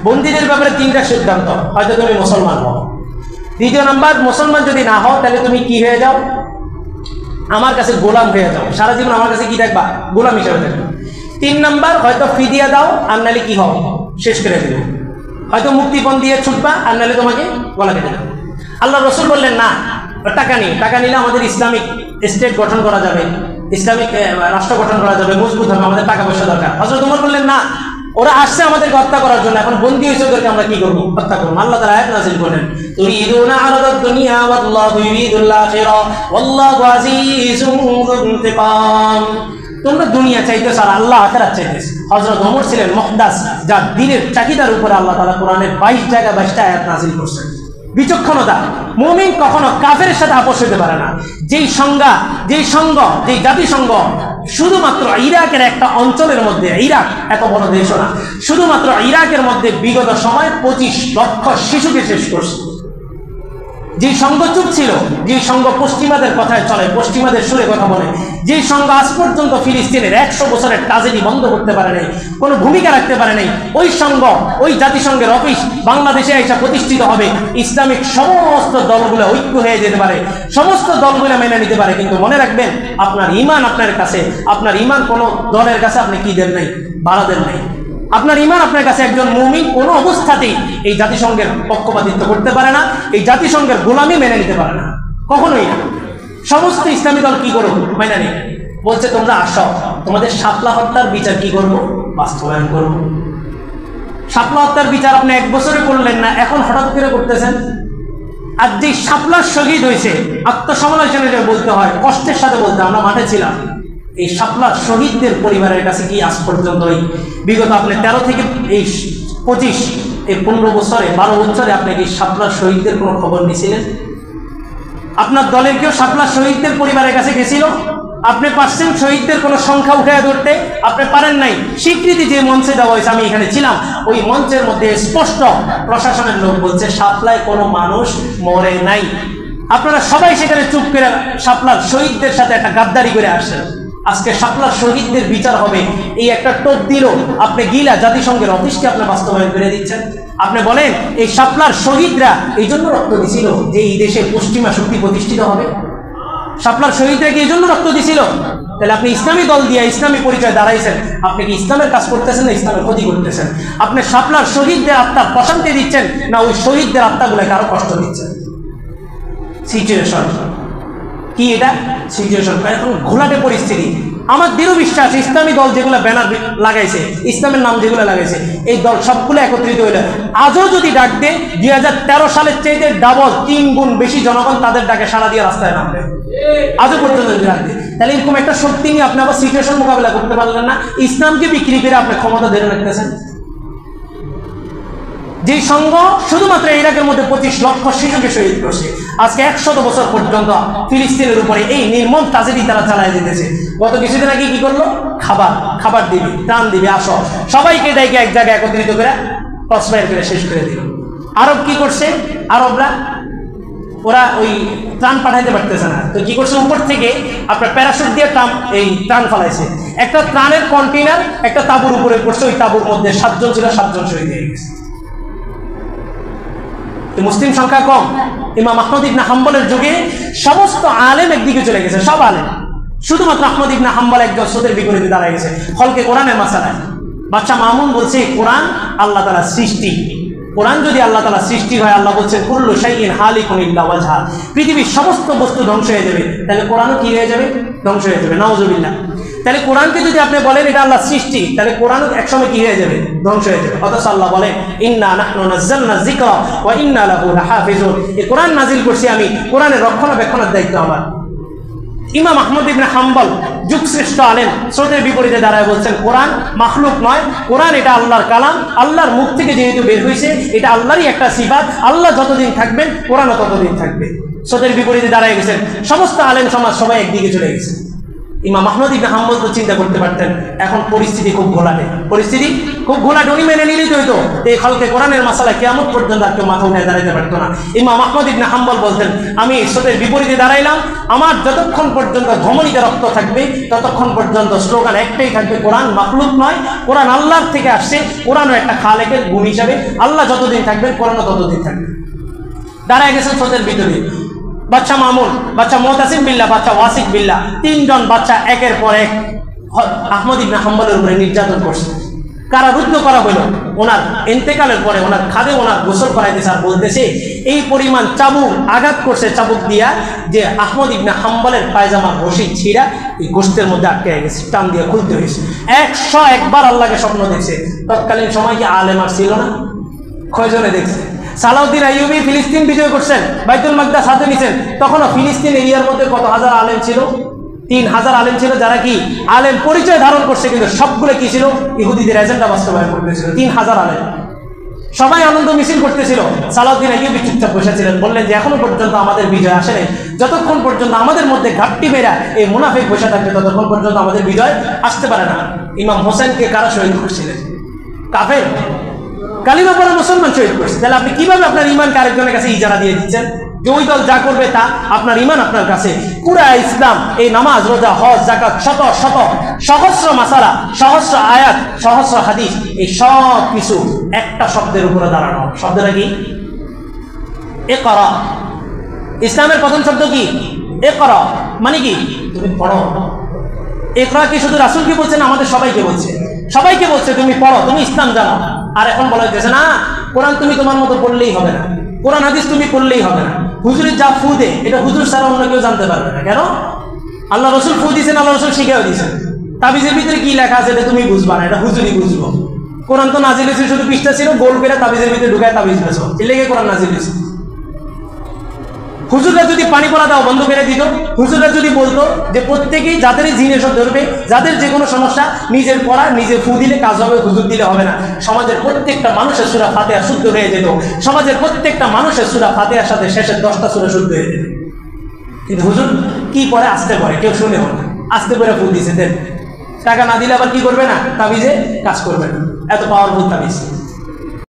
বন্দীদের ব্যাপারে 3টা সিদ্ধান্ত, হয়তো তুমি মুসলমান হও। দ্বিতীয় নাম্বার, মুসলমান যদি না হও তাহলে তুমি কি হয়ে যাও, আমার কাছে গোলাম হয়ে যাও, সারা জীবন আমার কাছে কি থাকবা, গোলাম হিসেবে থাকবে। 3 নাম্বার, হয়তো ফিদিয়া দাও আর নাহলে কি হও, শেষ করে দিবে, হয়তো মুক্তিপণ দিয়ে ছুটবা আর নাহলে তোমাকে গলা কেটে দেবে। আল্লাহ রসুল বললেন না, টাকা নেই, টাকা নিলে আমাদের ইসলামিক স্টেট গঠন করা যাবে, ইসলামিক রাষ্ট্র গঠন করা যাবে, মজবুত হবে, আমাদের টাকা পয়সা দরকার। হযরত ওমর বললেন না, ওরা আসছে আমাদেরকে হত্যা করার জন্য, এখন বন্দী হয়েছে, ওদেরকে আমরা কি করবো, হত্যা করবো। আল্লাহ তাআলা আয়াত নাযিল করেন, তুরিদুনা আরাদাদ দুনিয়া ওয়াল্লাহু ইউরিদুল আখিরা ওয়াল্লাহু আজিজুন যু ইনতিকাম। তোমরা দুনিয়া চাইতেছ আর আল্লাহ আখিরাত চাইতেছ। হযরত ওমর ছিলেন মুহদাস, যার দ্বীনের চাকিদার উপরে আল্লাহ তাআলা কোরআনের 22 জায়গা 22টা আয়াত নাযিল করছেন। বিচক্ষণতা, মুমিন কখনো কাফেরের সাথে আপোষ হতে পারে না। যেই সংজ্ঞা, যেই সঙ্গ, যেই জাতিসংঘ শুধুমাত্র ইরাকের একটা অঞ্চলের মধ্যে, ইরাক এত বড় দেশও না, শুধুমাত্র ইরাকের মধ্যে বিগত সময় 25 লক্ষ শিশুকে শেষ করছে। যে সংঘ চুপ ছিল, যে সংঘ পশ্চিমাদের কথায় চলে, পশ্চিমাদের সুরে কথা বলে, যে সংঘ আজ পর্যন্ত ফিলিস্তিনের 100 বছরের ট্রাজেডি বন্ধ করতে পারে নাই, কোনো ভূমিকা রাখতে পারে নাই, ওই সংঘ, ওই জাতিসংঘের অফিস বাংলাদেশে এসে প্রতিষ্ঠিত হবে, ইসলামিক সমস্ত দলগুলো ঐক্য হয়ে যেতে পারে, সমস্ত দলগুলো মেনে নিতে পারে। কিন্তু মনে রাখবেন, আপনার ঈমান আপনার কাছে, আপনার ঈমান কোনো দলের কাছে আপনি কি দেন নাই, ভাড়া দেন নাই। আপনার ঈমান আপনার কাছে, একজন মুমিন কোনো অবস্থাতেই এই জাতিসংঘের পক্ষপাতিত্ব করতে পারে না, এই জাতিসংঘের গোলামি মেনে নিতে পারে না, কখনোই না। সমস্ত ইসলামী দল কি করবো, মেনে নেই, বলছে তোমরা আসো, তোমাদের শাপলা হত্যার বিচার কি করবো, বাস্তবায়ন করবো। শাপলা হত্যার বিচার আপনি 1 বছরে করলেন না, এখন হঠাৎ করে করতেছেন। আর যে শাপলার শহীদ হয়েছে, আত্মসমালোচনা বলতে হয়, কষ্টের সাথে বলতে, আমরা মাঠে ছিলাম, এই শাপলার শহীদদের পরিবারের কাছে কি আজ পর্যন্ত বিগত আপনি 13 থেকে এই 25 এই 15 বছরে 12 বছরে আপনি কি শাপলার শহীদদের কোনো খবর নিয়েছিলেন? আপনার দলের কেউ শাপলার শহীদদের পরিবারের কাছে গেছিল? আপনি পারছেন শহীদদের কোনো সংখ্যা উঠে ধরতে? আপনি পারেন নাই। স্বীকৃতি যে মঞ্চে দেওয়া হয়েছে, আমি এখানে ছিলাম, ওই মঞ্চের মধ্যে স্পষ্ট প্রশাসনের লোক বলছে শাপলায় কোনো মানুষ মরে নাই। আপনারা সবাই সেখানে চুপ করে শাপলার শহীদদের সাথে একটা গাদ্দারি করে আসছেন। আজকে শাপলার শহীদদের বিচার হবে, এই একটা টোপ দিল, আপনি গিলা জাতিসংঘের অফিসকে আপনি বাস্তবায়ন করে দিচ্ছেন। আপনি বলেন এই শাপলার শহীদরা এই জন্য রক্ত দিছিল যে এই দেশে পশ্চিমা শক্তি প্রতিষ্ঠিত হবে? শাপলার শহীদরা কি এই জন্য রক্ত দিছিল? তাহলে আপনি ইসলামী দল দিয়ে ইসলামী পরিচয় দাঁড়াইছেন, আপনি কি ইসলামের কাজ করতেছেন না ইসলামের ক্ষতি করতেছেন? আপনি শাপলার শহীদদের আত্মার প্রশান্তি দিচ্ছেন না ওই শহীদদের আত্মাগুলোকে আরো কষ্ট দিচ্ছেন? সিচুয়েশন কি এটা? সিচুয়েশন এখন ঘোলাটে পরিস্থিতি। আমার দৃঢ় বিশ্বাস, ইসলামী দল যেগুলো ব্যানার লাগাইছে, ইসলামের নাম যেগুলো লাগাইছে, এই দল সবগুলো একত্রিত হইলে আজও যদি ডাক দেয় 2013 সালের চাইতে ডাবল 3 গুণ বেশি জনগণ তাদের ডাকে সাড়া দিয়ে রাস্তায় নামবে। আজও পর্যন্ত যদি ডাক দেয়, তাহলে এরকম একটা শক্তি নিয়ে আপনি আবার সিচুয়েশন মোকাবেলা করতে পারলেন না। ইসলামকে বিক্রি করে আপনি ক্ষমতা ধরে রাখতেছেন। যে সংঘ শুধুমাত্র ইরাকের মধ্যে 25 লক্ষ শিশুকে শহীদ করছে, আজকে 100 বছর পর্যন্ত ফিলিস্তিনের উপরে এই নির্মম ট্রাজেডি তারা চালায় যেতেছে। গত কিছুদিন আগে কি করলো? খাবার দিবি, ত্রাণ দিবি, আসো, সবাইকে ডাইকে এক জায়গায় একত্রিত করে ক্রসফায়ার করে শেষ করে দিল। আরব কি করছে? আরবরা ওরা ওই ত্রাণ পাঠাইতে পারতেছে না, তো কি করছে? উপর থেকে আপনার প্যারাশুট দিয়ে ত্রাণ ফালাইছে। একটা ত্রাণের কন্টেইনার একটা তাঁবুর উপরে পড়ছে, ওই তাঁবুর মধ্যে 7 জন ছিল, 7 জন শহীদ হয়ে গেছে। মুসলিম সংখ্যা কম। ইমাম আহমদ ইবনে হাম্বলের যুগে সমস্ত আলেম একদিকে চলে গেছে, সব আলেম, শুধুমাত্র আহমদ ইবনে হাম্বল একজন সোদের বিপরীতে দাঁড়ায় গেছে খলকে কোরআনের মাসালায়। বাদশা মামুন বলছে কোরআন আল্লাহ তাআলার সৃষ্টি, কোরআন যদি আল্লাহ তাআলার সৃষ্টি হয়, আল্লাহ বলছেন কুল্লু শাইইন হালিকুন ইল্লা ওয়াজহা, পৃথিবীর সমস্ত বস্তু ধ্বংস হয়ে যাবে, তাহলে কোরআনও কি হয়ে যাবে? ধ্বংস হয়ে যাবে। নাউজুবিল্লাহ। তাহলে কোরআনকে যদি আপনি বলেন এটা আল্লাহর সৃষ্টি, তাহলে কোরআনও একসময় কি হয়ে যাবে? ধ্বংস হয়ে যাবে। অথচ আল্লাহ বলেন ইন্না নাহনু নাযালনা যিকরা ওয়া ইন্না লাহু লাহাফিজুন, এই কোরআন নাজিল করছি আমি, কোরআনের রক্ষণাবেক্ষণের দায়িত্ব আমার। ইমাম আহমদ ইবনে হাম্বল যুগশ্রেষ্ঠ আলেম স্রোতের বিপরীতে দাঁড়ায় বলছেন কোরআন মাখলুক নয়, কোরআন এটা আল্লাহর কালাম, আল্লাহর মুখ থেকে যেহেতু বের হয়েছে, এটা আল্লাহরই একটা সিফাত, আল্লাহ যতদিন থাকবেন কোরআনও ততদিন থাকবে। স্রোতের বিপরীতে দাঁড়ায় গেছেন। সমস্ত আলেম সমাজ সবাই একদিকে চলে গেছে। ইমাম আহমদ ইবনে হাম্বল তো চিন্তা করতে পারতেন এখন পরিস্থিতি খুব ঘোলাটে, উনি মেনে নিলেই তো হইতো এই খালকে কোরআনের মাসালা কিয়ামত পর্যন্ত আর কেউ মাথা উঠে দাঁড়াইতে পারতো না। ইমাম আহমদ ইবনে হাম্বল বলতেন, আমি স্রোতের বিপরীতে দাঁড়াইলাম, আমার যতক্ষণ পর্যন্ত ধমনীতে রক্ত থাকবে ততক্ষণ পর্যন্ত স্লোগান একটাই থাকবে, কোরআন মাখলুক নয়, কোরআন আল্লাহর থেকে আসছে, কোরআনও একটা খালেকের গুণ হিসাবে আল্লাহ যতদিন থাকবেন কোরআনও ততদিন থাকবে। দাঁড়ায় গেছেন স্রোতের ভিতরে বাচ্চা মামুন, বাচ্চা মুতাসিম বিল্লাহ, বাচ্চা ওয়াসিক বিল্লাহ, তিনজন বাচ্চা একের পর এক আহমদ ইবনে হাম্বলের উপরে নির্যাতন করছে, কারারুদ্ধ করা হলো। ওনার ইন্তেকালের পরে ওনার খাদে ওনার গোসল করাইতেছে আর বলতেছে এই পরিমাণ চাবুক আঘাত করছে চাবুক দিয়া যে আহমদ ইবনে হাম্বলের পায়জামার রশি ছিঁড়া এই গোশতের মধ্যে আটকে গেছে, টান দিয়ে খুলতে হয়েছে। 101 বার আল্লাহকে স্বপ্ন দেখছে। তৎকালীন সময় কি আলেম আর ছিল না? কয়জনে দেখছে? সালাউদ্দিন আইয়ুবী ফিলিস্তিন বিজয় করছেন, বাইতুল মাকদাস হাতে নিছেন, তখনও ফিলিস্তিন এরিয়ার মধ্যে কত হাজার আলেম ছিল? 3000 আলেম ছিল, যারা কি আলেম পরিচয় ধারণ করছে, কিন্তু সবগুলো কি ছিল? ইহুদিদের এজেন্ডা বাস্তবায়ন করতেছিল। 3000 আলেম, সবাই আনন্দ মিছিল করতেছিল। সালাউদ্দিন আইয়ুবী চুপচাপ বসেছিলেন, বললেন যে এখনো পর্যন্ত আমাদের বিজয় আসে নাই, যতক্ষণ পর্যন্ত আমাদের মধ্যে ঘাটতি মেরা এই মুনাফিক বসে থাকবে ততক্ষণ পর্যন্ত আমাদের বিজয় আসতে পারে না। ইমাম হোসেনকে কারা শহীদ করছিলেন? কাফের, কালিমা পড়া মুসলমান শহীদ করছে। তাহলে আপনি কিভাবে আপনার ইমানকে আরেকজনের কাছে ইজারা দিয়ে দিচ্ছেন যে ওই দল যা করবে তা আপনার ইমান আপনার কাছে? পুরা ইসলাম, এই নামাজ, রোজা, হজ, যাকাত, শত শত সহস্র মাসালা, সহস্র আয়াত, সহস্র হাদিস, এই সব কিছু একটা শব্দের উপরে দাঁড়ানো। শব্দটা কি? ইকরা। ইসলামের প্রথম শব্দ কি? ইকরা, মানে কি? তুমি পড়ো। ইকরা কি শুধু রাসূলকে বলছে না, আমাদের সবাইকে বলছে। সবাইকে বলছে তুমি পড়ো, তুমি ইসলাম জানো। আর এখন বলা হইতেছে না, কোরআন তুমি তোমার মতো পড়লেই হবে না, কোরআন হাদিস তুমি পড়লেই হবে না, হুজুরের যা ফু দে এটা হুজুর ছাড়া অন্য কেউ জানতে পারবে না। কেন? আল্লাহ রসুল ফু দিয়েছেন, আল্লাহ রসুল শিখেও দিয়েছেন। তাবিজের ভিতরে কি লেখা আছে এটা তুমি বুঝবা না, এটা হুজুরই বুঝবো। কোরআন তো নাজিল হয়েছে, শুধু পৃষ্ঠা ছিল, গোল করে তাবিজের ভিতরে ঢুকায় তাবিজ বেছো, এর লেগে কোরআন নাজিল হয়েছে। হুজুররা যদি পানি পড়া দাও বন্ধ করে দিত, হুজুররা যদি বলতো যে প্রত্যেকেই যাদের জিনিস ধরবে, যাদের যে কোনো সমস্যা নিজের পড়া নিজে ফু দিলে কাজ হবে, হুজুর দিলে হবে না, সমাজের প্রত্যেকটা মানুষের সূরা ফাতিহা শুদ্ধ হয়ে যেত। সমাজের প্রত্যেকটা মানুষের সূরা ফাতিহার সাথে শেষের 10টা সূরা শুদ্ধ হয়ে যেত। কিন্তু হুজুর কি পড়ে? আসতে পারে, কেউ শুনেও না, আসতে করে ফু দিছে। দেন টাকা না দিলে আবার কি করবে না? তাবিজে কাজ করবে না, এত পাওয়ারফুল তাবিজ।